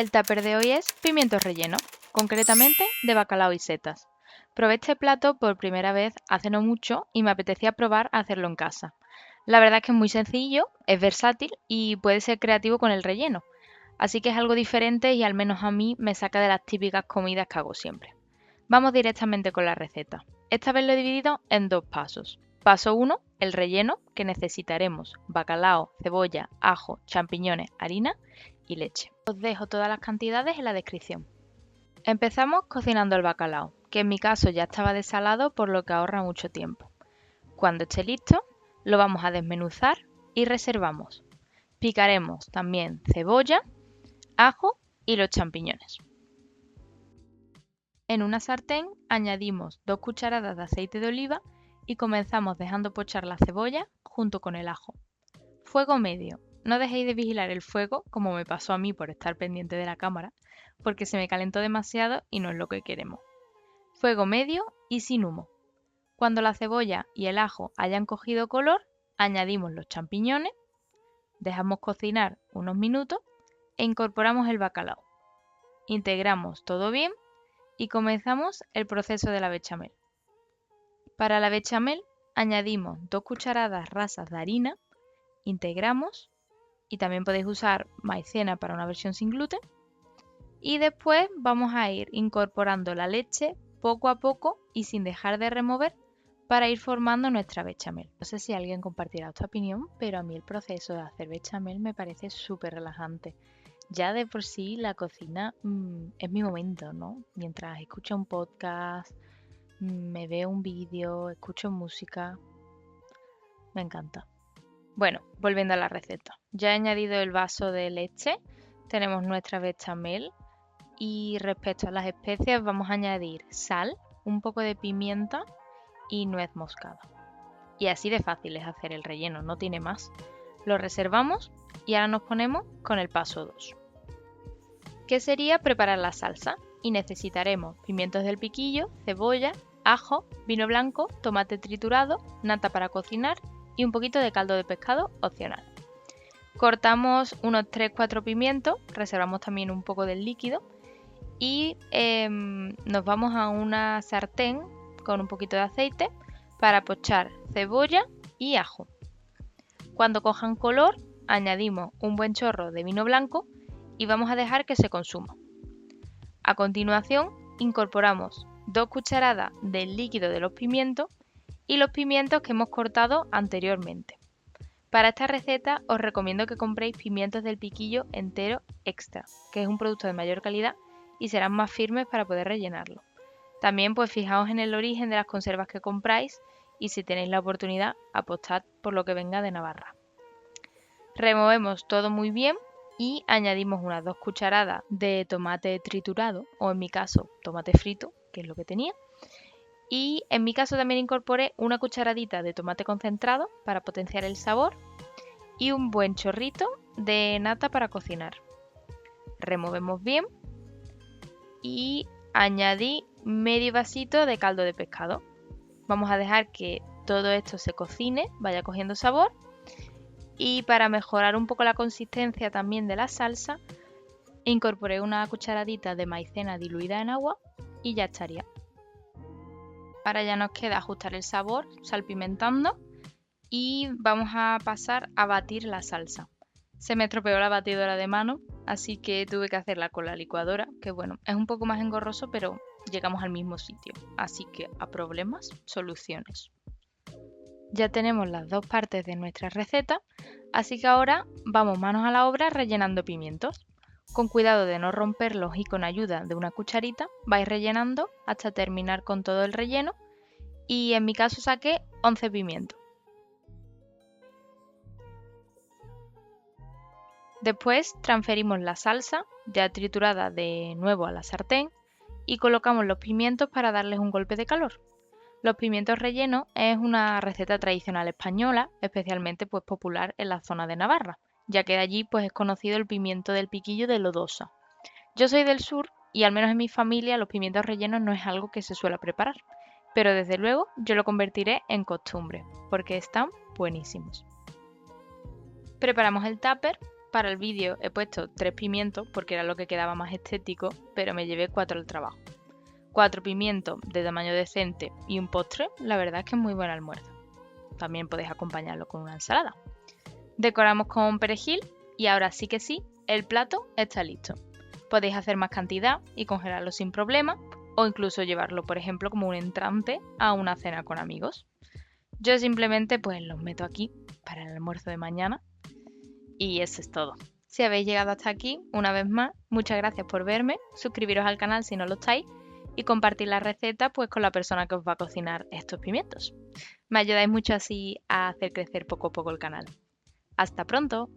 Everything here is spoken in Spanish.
El tupper de hoy es pimientos rellenos, concretamente de bacalao y setas. Probé este plato por primera vez hace no mucho y me apetecía probar a hacerlo en casa. La verdad es que es muy sencillo, es versátil y puede ser creativo con el relleno. Así que es algo diferente y al menos a mí me saca de las típicas comidas que hago siempre. Vamos directamente con la receta. Esta vez lo he dividido en dos pasos. Paso 1, el relleno, que necesitaremos bacalao, cebolla, ajo, champiñones, harina y leche. Os dejo todas las cantidades en la descripción. Empezamos cocinando el bacalao, que en mi caso ya estaba desalado por lo que ahorra mucho tiempo. Cuando esté listo, lo vamos a desmenuzar y reservamos. Picaremos también cebolla, ajo y los champiñones. En una sartén añadimos 2 cucharadas de aceite de oliva y comenzamos dejando pochar la cebolla junto con el ajo. Fuego medio. No dejéis de vigilar el fuego, como me pasó a mí por estar pendiente de la cámara, porque se me calentó demasiado y no es lo que queremos. Fuego medio y sin humo. Cuando la cebolla y el ajo hayan cogido color, añadimos los champiñones, dejamos cocinar unos minutos e incorporamos el bacalao. Integramos todo bien y comenzamos el proceso de la bechamel. Para la bechamel añadimos 2 cucharadas rasas de harina, integramos y también podéis usar maicena para una versión sin gluten. Y después vamos a ir incorporando la leche poco a poco y sin dejar de remover para ir formando nuestra bechamel. No sé si alguien compartirá esta opinión, pero a mí el proceso de hacer bechamel me parece súper relajante. Ya de por sí la cocina es mi momento, ¿no? Mientras escucho un podcast, me veo un vídeo, escucho música, me encanta. Bueno, volviendo a la receta. Ya he añadido el vaso de leche, tenemos nuestra bechamel y respecto a las especias vamos a añadir sal, un poco de pimienta y nuez moscada. Y así de fácil es hacer el relleno, no tiene más. Lo reservamos y ahora nos ponemos con el paso 2. ¿Qué sería preparar la salsa? Y necesitaremos pimientos del piquillo, cebolla, ajo, vino blanco, tomate triturado, nata para cocinar y un poquito de caldo de pescado opcional. Cortamos unos 3-4 pimientos, reservamos también un poco del líquido y nos vamos a una sartén con un poquito de aceite para pochar cebolla y ajo. Cuando cojan color, añadimos un buen chorro de vino blanco y vamos a dejar que se consuma. A continuación, incorporamos 2 cucharadas del líquido de los pimientos y los pimientos que hemos cortado anteriormente. Para esta receta os recomiendo que compréis pimientos del piquillo entero extra, que es un producto de mayor calidad y serán más firmes para poder rellenarlo. También pues fijaos en el origen de las conservas que compráis y si tenéis la oportunidad apostad por lo que venga de Navarra. Removemos todo muy bien y añadimos unas 2 cucharadas de tomate triturado o en mi caso tomate frito, que es lo que tenía. Y en mi caso también incorporé una cucharadita de tomate concentrado para potenciar el sabor y un buen chorrito de nata para cocinar. Removemos bien y añadí medio vasito de caldo de pescado. Vamos a dejar que todo esto se cocine, vaya cogiendo sabor y para mejorar un poco la consistencia también de la salsa incorporé una cucharadita de maicena diluida en agua y ya estaría. Ahora ya nos queda ajustar el sabor salpimentando y vamos a pasar a batir la salsa. Se me estropeó la batidora de mano, así que tuve que hacerla con la licuadora, que bueno, es un poco más engorroso, pero llegamos al mismo sitio. Así que a problemas, soluciones. Ya tenemos las dos partes de nuestra receta, así que ahora vamos manos a la obra rellenando pimientos. Con cuidado de no romperlos y con ayuda de una cucharita vais rellenando hasta terminar con todo el relleno y en mi caso saqué 11 pimientos. Después transferimos la salsa ya triturada de nuevo a la sartén y colocamos los pimientos para darles un golpe de calor. Los pimientos rellenos es una receta tradicional española, especialmente pues popular en la zona de Navarra, ya que de allí pues es conocido el pimiento del piquillo de Lodosa. Yo soy del sur y al menos en mi familia los pimientos rellenos no es algo que se suele preparar, pero desde luego yo lo convertiré en costumbre, porque están buenísimos. Preparamos el tupper Para el vídeo he puesto 3 pimientos porque era lo que quedaba más estético, pero me llevé 4 al trabajo. 4 pimientos de tamaño decente y un postre, la verdad es que es muy buen almuerzo. También podéis acompañarlo con una ensalada. Decoramos con perejil y ahora sí que sí, el plato está listo. Podéis hacer más cantidad y congelarlo sin problema, o incluso llevarlo, por ejemplo, como un entrante a una cena con amigos. Yo simplemente pues los meto aquí para el almuerzo de mañana y eso es todo. Si habéis llegado hasta aquí, una vez más, muchas gracias por verme, suscribiros al canal si no lo estáis y compartir la receta pues con la persona que os va a cocinar estos pimientos. Me ayudáis mucho así a hacer crecer poco a poco el canal. ¡Hasta pronto!